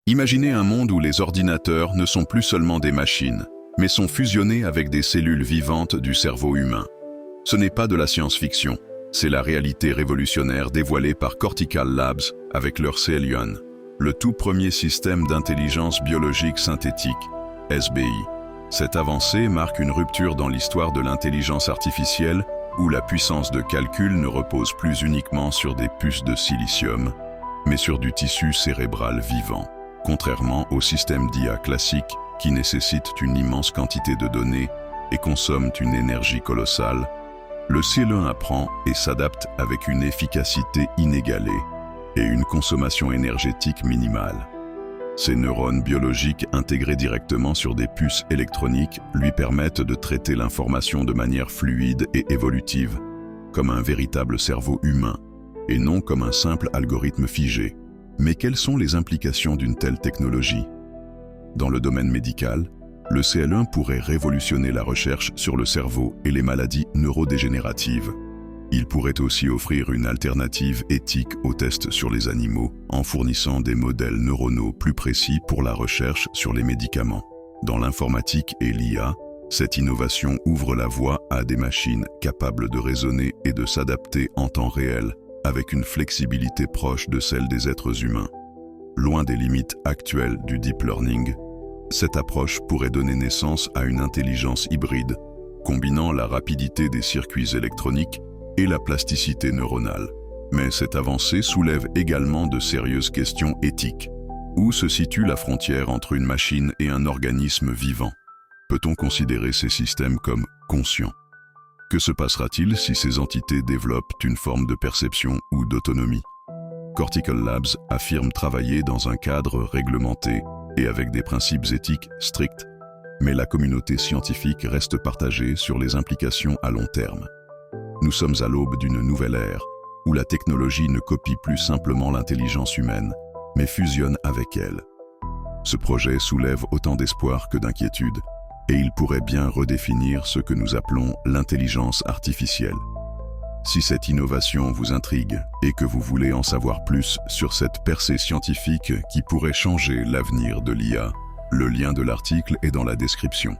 Imaginez un monde où les ordinateurs ne sont plus seulement des machines, mais sont fusionnés avec des cellules vivantes du cerveau humain. Ce n'est pas de la science-fiction, c'est la réalité révolutionnaire dévoilée par Cortical Labs avec leur CLUN, le tout premier système d'intelligence biologique synthétique, SBI. Cette avancée marque une rupture dans l'histoire de l'intelligence artificielle où la puissance de calcul ne repose plus uniquement sur des puces de silicium, mais sur du tissu cérébral vivant. Contrairement au système d'IA classique qui nécessite une immense quantité de données et consomme une énergie colossale, le CLUN apprend et s'adapte avec une efficacité inégalée et une consommation énergétique minimale. Ces neurones biologiques intégrés directement sur des puces électroniques lui permettent de traiter l'information de manière fluide et évolutive, comme un véritable cerveau humain, et non comme un simple algorithme figé. Mais quelles sont les implications d'une telle technologie? Dans le domaine médical, le CLUN pourrait révolutionner la recherche sur le cerveau et les maladies neurodégénératives. Il pourrait aussi offrir une alternative éthique aux tests sur les animaux en fournissant des modèles neuronaux plus précis pour la recherche sur les médicaments. Dans l'informatique et l'IA, cette innovation ouvre la voie à des machines capables de raisonner et de s'adapter en temps réel avec une flexibilité proche de celle des êtres humains. Loin des limites actuelles du deep learning, cette approche pourrait donner naissance à une intelligence hybride, combinant la rapidité des circuits électroniques et la plasticité neuronale. Mais cette avancée soulève également de sérieuses questions éthiques. Où se situe la frontière entre une machine et un organisme vivant? Peut-on considérer ces systèmes comme conscients? Que se passera-t-il si ces entités développent une forme de perception ou d'autonomie? Cortical Labs affirme travailler dans un cadre réglementé et avec des principes éthiques stricts, mais la communauté scientifique reste partagée sur les implications à long terme. Nous sommes à l'aube d'une nouvelle ère, où la technologie ne copie plus simplement l'intelligence humaine, mais fusionne avec elle. Ce projet soulève autant d'espoir que d'inquiétude, et il pourrait bien redéfinir ce que nous appelons l'intelligence artificielle. Si cette innovation vous intrigue et que vous voulez en savoir plus sur cette percée scientifique qui pourrait changer l'avenir de l'IA, le lien de l'article est dans la description.